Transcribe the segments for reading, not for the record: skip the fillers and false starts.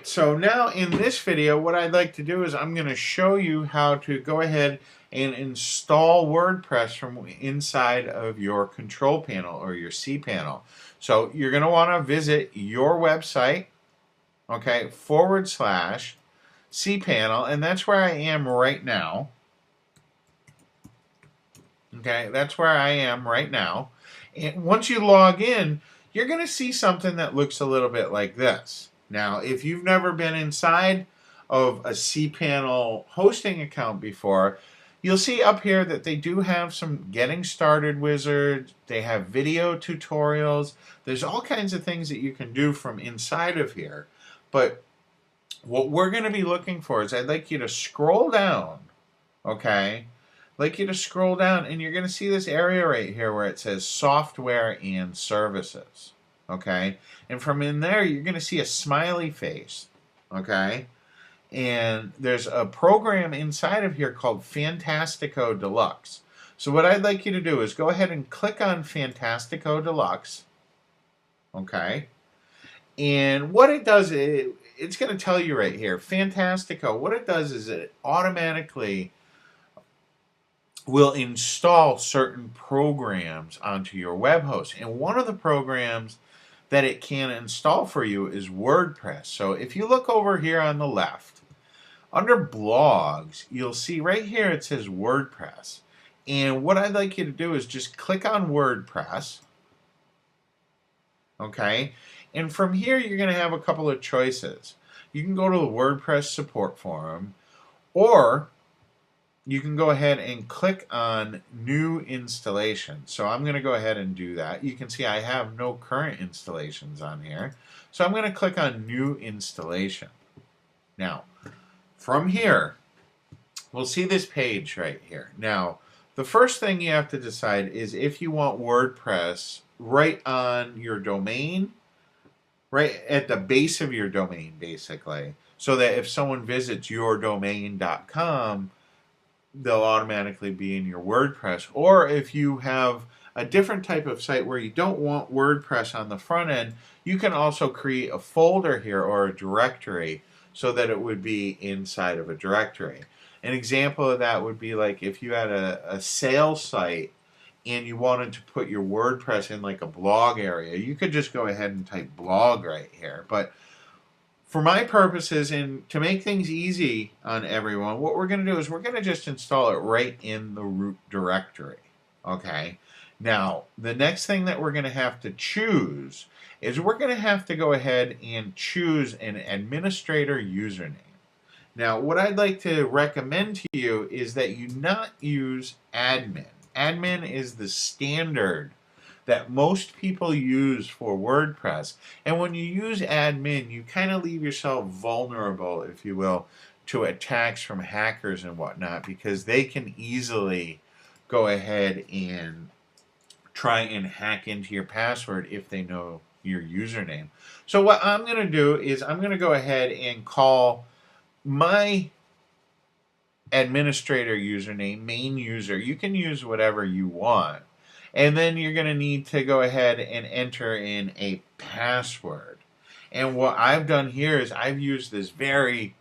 Alright, so now in this video what I'd like to do is I'm going to show you how to go ahead and install WordPress from inside of your control panel or your cPanel. So you're going to want to visit your website, okay, / cPanel, and that's where I am right now. Okay, that's where I am right now. And once you log in, you're going to see something that looks a little bit like this. Now, if you've never been inside of a cPanel hosting account before, you'll see up here that they do have some getting started wizards. They have video tutorials. There's all kinds of things that you can do from inside of here. But what we're going to be looking for is I'd like you to scroll down, okay? I'd like you to scroll down and you're going to see this area right here where it says software and services. Okay, and from in there you're going to see a smiley face, okay, and there's a program inside of here called Fantastico Deluxe. So what I'd like you to do is go ahead and click on Fantastico Deluxe, okay, and what it does is it's going to tell you right here, Fantastico, what it does is it automatically will install certain programs onto your web host, and one of the programs that it can install for you is WordPress. So if you look over here on the left, under blogs, you'll see right here it says WordPress. And what I'd like you to do is just click on WordPress. Okay? And from here you're going to have a couple of choices. You can go to the WordPress support forum, or you can go ahead and click on new installation. So I'm going to go ahead and do that. You can see I have no current installations on here. So I'm going to click on new installation. Now, from here, we'll see this page right here. Now, the first thing you have to decide is if you want WordPress right on your domain, right at the base of your domain, basically, so that if someone visits yourdomain.com, they'll automatically be in your WordPress. Or if you have a different type of site where you don't want WordPress on the front end, you can also create a folder here or a directory so that it would be inside of a directory. An example of that would be like if you had a sales site and you wanted to put your WordPress in like a blog area, you could just go ahead and type blog right here. But for my purposes and to make things easy on everyone, what we're going to do is we're going to just install it right in the root directory. Okay. Now, the next thing that we're going to have to choose is we're going to have to go ahead and choose an administrator username. Now, what I'd like to recommend to you is that you not use admin. Admin is the standard that most people use for WordPress. And when you use admin, you kind of leave yourself vulnerable, if you will, to attacks from hackers and whatnot, because they can easily go ahead and try and hack into your password if they know your username. So what I'm going to do is I'm going to go ahead and call my administrator username main user. You can use whatever you want. And then you're going to need to go ahead and enter in a password. And what I've done here is I've used this very,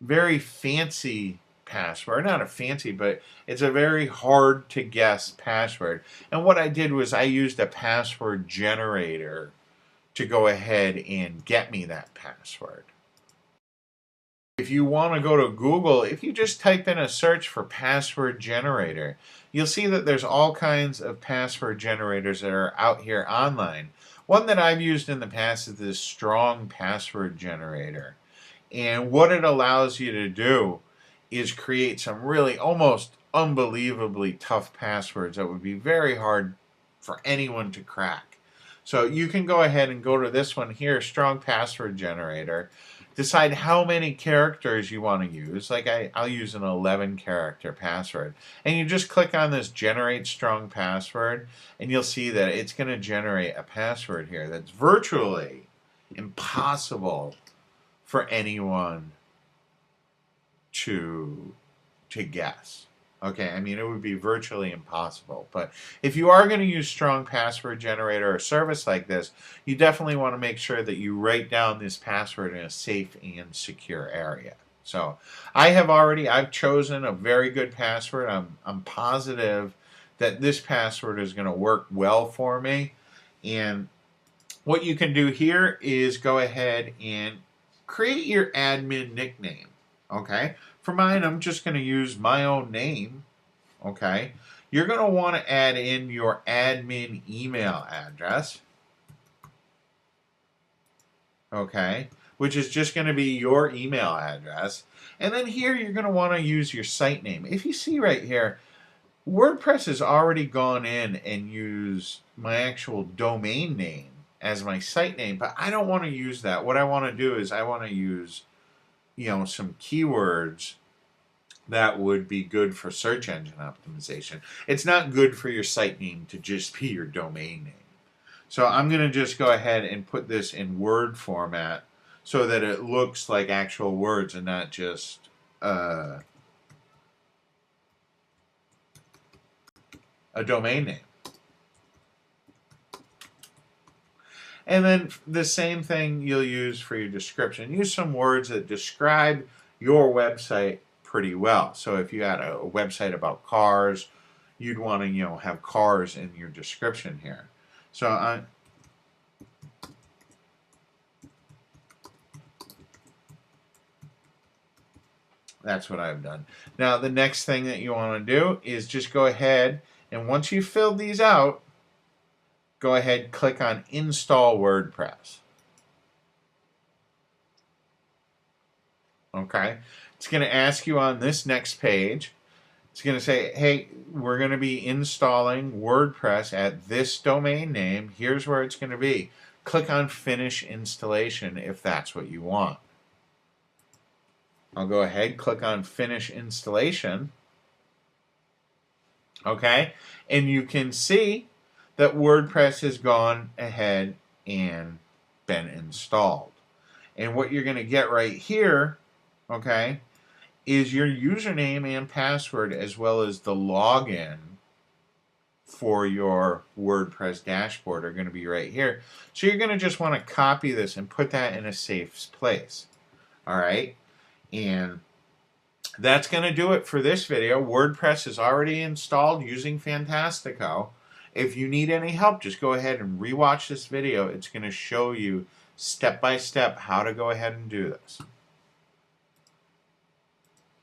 very fancy password. Not a fancy, but it's a very hard to guess password. And what I did was I used a password generator to go ahead and get me that password. If you want to go to Google, if you just type in a search for password generator, you'll see that there's all kinds of password generators that are out here online. One that I've used in the past is this Strong Password Generator. And what it allows you to do is create some really almost unbelievably tough passwords that would be very hard for anyone to crack. So you can go ahead and go to this one here, Strong Password Generator. Decide how many characters you want to use. Like I'll use an 11-character password. And you just click on this Generate Strong Password, and you'll see that it's going to generate a password here that's virtually impossible for anyone to guess. Okay, I mean, it would be virtually impossible. But if you are going to use Strong Password Generator or a service like this, you definitely want to make sure that you write down this password in a safe and secure area. So I've chosen a very good password. I'm positive that this password is going to work well for me. And what you can do here is go ahead and create your admin nickname. Okay, for mine, I'm just going to use my own name. Okay, you're going to want to add in your admin email address. Okay, which is just going to be your email address. And then here you're going to want to use your site name. If you see right here, WordPress has already gone in and used my actual domain name as my site name, but I don't want to use that. What I want to do is I want to use, some keywords that would be good for search engine optimization. It's not good for your site name to just be your domain name. So I'm going to just go ahead and put this in Word format so that it looks like actual words and not just a domain name. And then the same thing you'll use for your description. Use some words that describe your website pretty well. So if you had a website about cars, you'd want to, have cars in your description here. So that's what I've done. Now the next thing that you want to do is just go ahead and once you've filled these out, go ahead, click on Install WordPress. Okay, it's going to ask you on this next page, it's going to say, hey, we're going to be installing WordPress at this domain name. Here's where it's going to be. Click on Finish Installation if that's what you want. I'll go ahead, click on Finish Installation. Okay, and you can see that WordPress has gone ahead and been installed. And what you're going to get right here, okay, is your username and password as well as the login for your WordPress dashboard are going to be right here. So you're going to just want to copy this and put that in a safe place. All right, and that's going to do it for this video. WordPress is already installed using Fantastico. If you need any help, just go ahead and rewatch this video. It's going to show you step by step how to go ahead and do this.